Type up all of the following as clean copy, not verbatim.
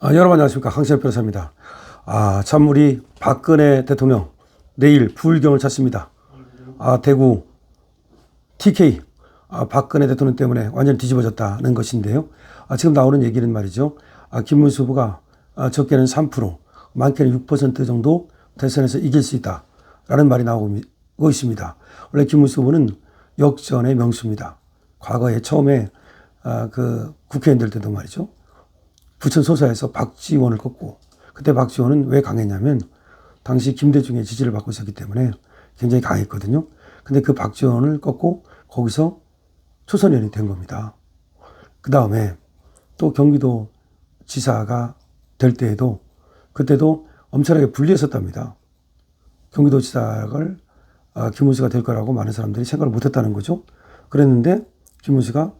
여러분 안녕하십니까. 강신엽 변호사입니다. 참 우리 박근혜 대통령 내일 부울경을 찾습니다. 대구 TK 박근혜 대통령 때문에 완전히 뒤집어졌다는 것인데요. 지금 나오는 얘기는 말이죠. 김문수 후보가 적게는 3%, 많게는 6% 정도 대선에서 이길 수 있다라는 말이 나오고 있습니다. 원래 김문수 후보는 역전의 명수입니다. 과거에 처음에 그 국회의원 될 때도 말이죠. 부천 소사에서 박지원을 꺾고, 그때 박지원은 왜 강했냐면 당시 김대중의 지지를 받고 있었기 때문에 굉장히 강했거든요. 근데 그 박지원을 꺾고 거기서 초선의원이 된 겁니다. 그 다음에 또 경기도 지사가 될 때에도 그때도 엄청나게 불리했었답니다. 경기도 지사를 김문수가 될 거라고 많은 사람들이 생각을 못했다는 거죠. 그랬는데 김문수가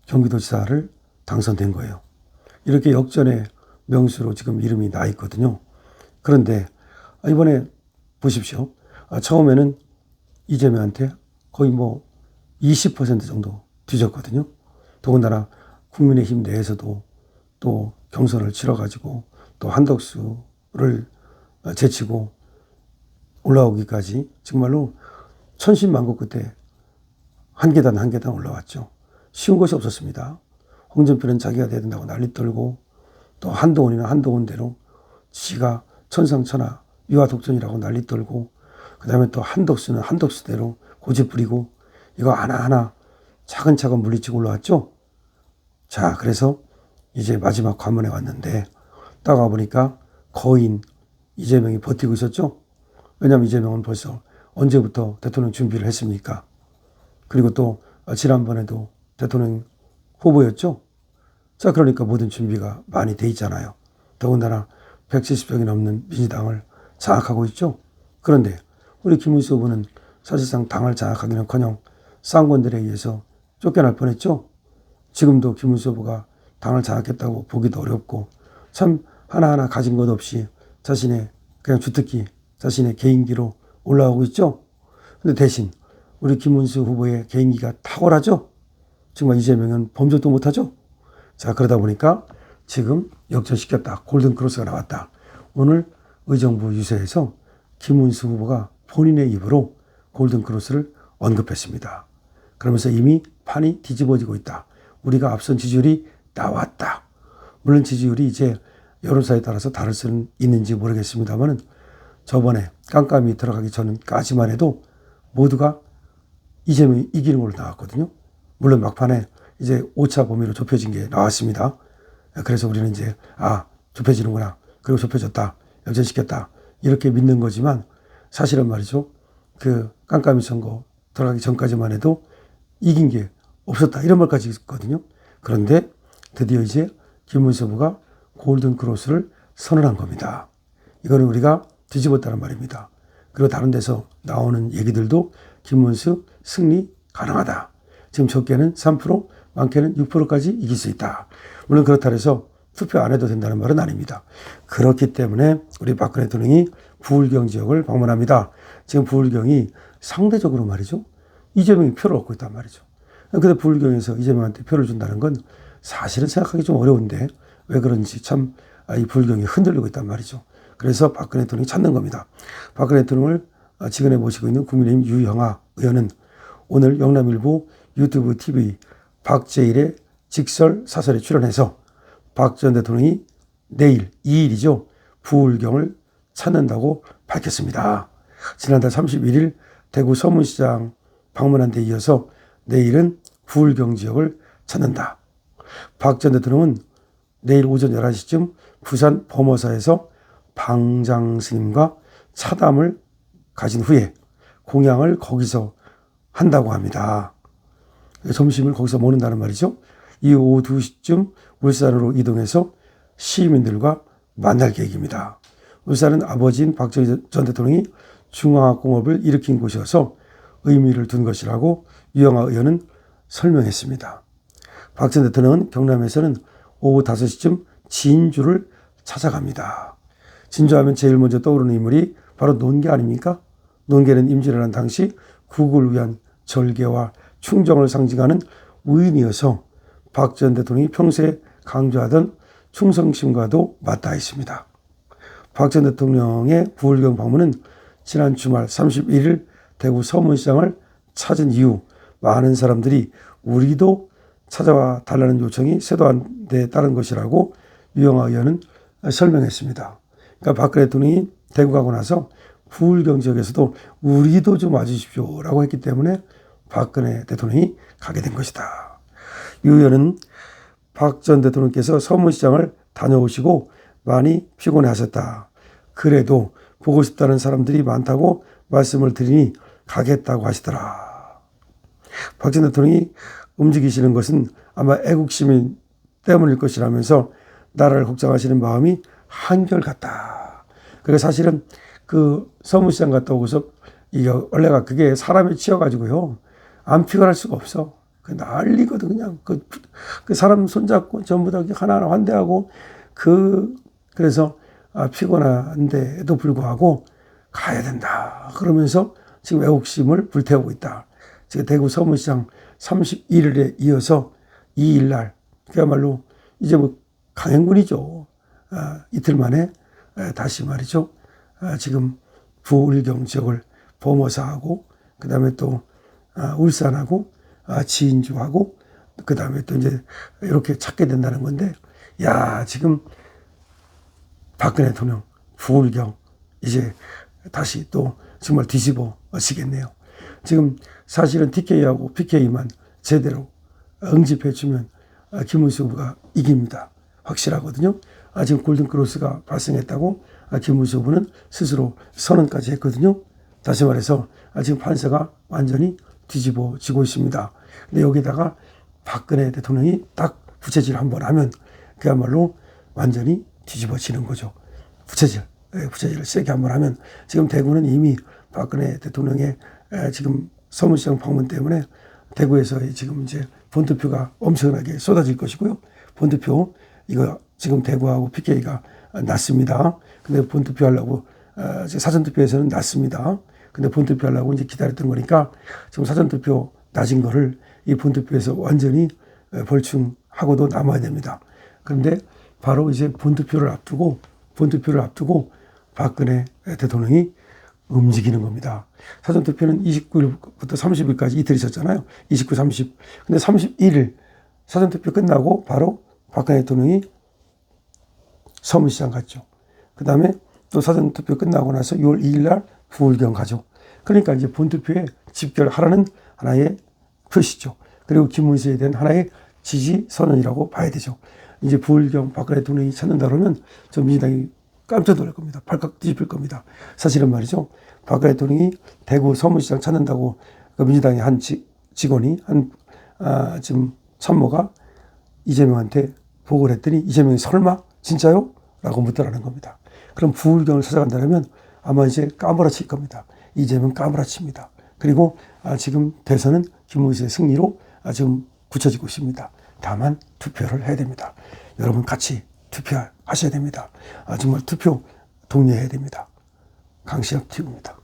경기도지사를 당선된 거예요. 이렇게 역전의 명수로 지금 이름이 나 있거든요. 그런데 이번에 보십시오. 처음에는 이재명한테 거의 20% 정도 뒤졌거든요. 더군다나 국민의힘 내에서도 또 경선을 치러가지고 또 한덕수를 제치고 올라오기까지 정말로 천신만고 끝에 한 계단 한 계단 올라왔죠. 쉬운 것이 없었습니다. 홍준표는 자기가 돼야 된다고 난리 떨고, 또 한동훈이나 한동훈대로 지가 천상천하 유아독존이라고 난리 떨고, 그 다음에 또 한덕수는 한덕수대로 고집 부리고, 이거 하나하나 차근차근 물리치고 올라왔죠. 자, 그래서 이제 마지막 관문에 왔는데 딱 와보니까 거인 이재명이 버티고 있었죠. 왜냐하면 이재명은 벌써 언제부터 대통령 준비를 했습니까? 그리고 또 지난번에도 대통령 후보였죠. 자, 그러니까 모든 준비가 많이 돼 있잖아요. 더군다나 170석이 넘는 민주당을 장악하고 있죠. 그런데 우리 김문수 후보는 사실상 당을 장악하기는커녕 쌍권들에 의해서 쫓겨날 뻔했죠. 지금도 김문수 후보가 당을 장악했다고 보기도 어렵고, 참 하나하나 가진 것 없이 자신의 그냥 주특기, 자신의 개인기로 올라오고 있죠. 근데 대신 우리 김문수 후보의 개인기가 탁월하죠. 정말 이재명은 범접도 못하죠. 자, 그러다 보니까 지금 역전시켰다. 골든크로스가 나왔다. 오늘 의정부 유세에서 김문수 후보가 본인의 입으로 골든크로스를 언급했습니다. 그러면서 이미 판이 뒤집어지고 있다. 우리가 앞선 지지율이 나왔다. 물론 지지율이 이제 여론사에 따라서 다를 수는 있는지 모르겠습니다만, 저번에 깜깜이 들어가기 전까지만 해도 모두가 이재명이 이기는 걸로 나왔거든요. 물론 막판에 이제 오차 범위로 좁혀진 게 나왔습니다. 그래서 우리는 이제 좁혀지는구나. 그리고 좁혀졌다. 역전시켰다. 이렇게 믿는 거지만 사실은 말이죠. 그 깜깜이 선거 들어가기 전까지만 해도 이긴 게 없었다. 이런 말까지 있거든요. 그런데 드디어 이제 김문수 후보가 골든크로스를 선언한 겁니다. 이거는 우리가 뒤집었다는 말입니다. 그리고 다른 데서 나오는 얘기들도 김문수 승리 가능하다. 지금 적게는 3%, 많게는 6%까지 이길 수 있다. 물론 그렇다 해서 투표 안 해도 된다는 말은 아닙니다. 그렇기 때문에 우리 박근혜 대통령이 부울경 지역을 방문합니다. 지금 부울경이 상대적으로 말이죠. 이재명이 표를 얻고 있단 말이죠. 근데 부울경에서 이재명한테 표를 준다는 건 사실은 생각하기 좀 어려운데 왜 그런지 참 이 부울경이 흔들리고 있단 말이죠. 그래서 박근혜 대통령이 찾는 겁니다. 박근혜 대통령을 지근해 모시고 있는 국민의힘 유영아 의원은 오늘 영남일보 유튜브 TV 박제일의 직설 사설에 출연해서 박 전 대통령이 내일 2일이죠. 부울경을 찾는다고 밝혔습니다. 지난달 31일 대구 서문시장 방문한 데 이어서 내일은 부울경 지역을 찾는다. 박 전 대통령은 내일 오전 11시쯤 부산 범어사에서 방장 스님과 차담을 가진 후에 공양을 거기서 한다고 합니다. 점심을 거기서 먹는다는 말이죠. 이후 오후 2시쯤 울산으로 이동해서 시민들과 만날 계획입니다. 울산은 아버지인 박 전 대통령이 중화학공업을 일으킨 곳이어서 의미를 둔 것이라고 유영아 의원은 설명했습니다. 박 전 대통령은 경남에서는 오후 5시쯤 진주를 찾아갑니다. 진주하면 제일 먼저 떠오르는 인물이 바로 논개 아닙니까? 논개는 임진왜란 당시 국을 위한 절개와 충정을 상징하는 우인이어서 박 전 대통령이 평소에 강조하던 충성심과도 맞닿아 있습니다. 박 전 대통령의 부울경 방문은 지난 주말 31일 대구 서문시장을 찾은 이후 많은 사람들이 우리도 찾아와 달라는 요청이 세도한 데 따른 것이라고 유영하 의원은 설명했습니다. 그러니까 박근혜 대통령이 대구 가고 나서 부울경 지역에서도 우리도 좀 와주십시오 라고 했기 때문에 박근혜 대통령이 가게 된 것이다. 유 의원은 박 전 대통령께서 서문시장을 다녀오시고 많이 피곤해 하셨다. 그래도 보고 싶다는 사람들이 많다고 말씀을 드리니 가겠다고 하시더라. 박 전 대통령이 움직이시는 것은 아마 애국시민 때문일 것이라면서 나라를 걱정하시는 마음이 한결같다. 그리고 사실은 그 서문시장 갔다 오고서 이게 원래가 그게 사람이 치여가지고요 안 피곤할 수가 없어. 그 난리거든. 그냥 그 사람 손잡고 전부 다 하나하나 환대하고 그래서 피곤한데도 불구하고 가야 된다. 그러면서 지금 애국심을 불태우고 있다. 지금 대구 서문시장 31일에 이어서 2일날 그야말로 이제 뭐 강행군이죠. 이틀 만에 다시 말이죠. 지금 부울경 지역을 범어사하고 그다음에 또 울산하고 진주하고 그다음에 또 이제 이렇게 찾게 된다는 건데 야 지금 박근혜 대통령 부울경 이제 다시 또 정말 뒤집어지겠네요. 지금 사실은 TK하고 PK만 제대로 응집해주면 김문수 후보가 이깁니다. 확실하거든요. 지금 골든크로스가 발생했다고 김문수 후보는 스스로 선언까지 했거든요. 다시 말해서 지금 판세가 완전히 뒤집어지고 있습니다. 근데 여기다가 박근혜 대통령이 딱 부채질 한번 하면 그야말로 완전히 뒤집어지는 거죠. 부채질을 세게 한번 하면 지금 대구는 이미 박근혜 대통령의 지금 서문시장 방문 때문에 대구에서 지금 이제 본투표가 엄청나게 쏟아질 것이고요. 본투표 이거 지금 대구하고 PK가 났습니다. 근데 본투표 하려고 사전투표에서는 났습니다. 근데 본투표 하려고 이제 기다렸던 거니까 지금 사전투표 낮은 거를 이 본투표에서 완전히 벌충하고도 남아야 됩니다. 그런데 바로 이제 본투표를 앞두고 박근혜 대통령이 움직이는 겁니다. 사전투표는 29일부터 30일까지 이틀 있었잖아요. 29, 30. 근데 31일 사전투표 끝나고 바로 박근혜 대통령이 서문시장 갔죠. 그 다음에 또 사전투표 끝나고 나서 6월 2일 날 부울경 가죠. 그러니까 이제 본투표에 집결하라는 하나의 표시죠. 그리고 김문수에 대한 하나의 지지 선언이라고 봐야 되죠. 이제 부울경 박근혜 대통령이 찾는다 그러면 저 민주당이 깜짝 놀랄 겁니다. 발칵 뒤집힐 겁니다. 사실은 말이죠. 박근혜 대통령이 대구 서문시장 찾는다고 그 민주당의 한 직원이 지금 참모가 이재명한테 보고를 했더니 이재명이 설마 진짜요? 라고 묻더라는 겁니다. 그럼 부울경을 찾아간다면 아마 이제 까무라칠 겁니다. 이재명 까무라칩니다. 그리고 지금 대선은 김문수의 승리로 지금 굳혀지고 있습니다. 다만 투표를 해야 됩니다. 여러분 같이 투표하셔야 됩니다. 정말 투표 독려해야 됩니다. 강시혁 TV입니다.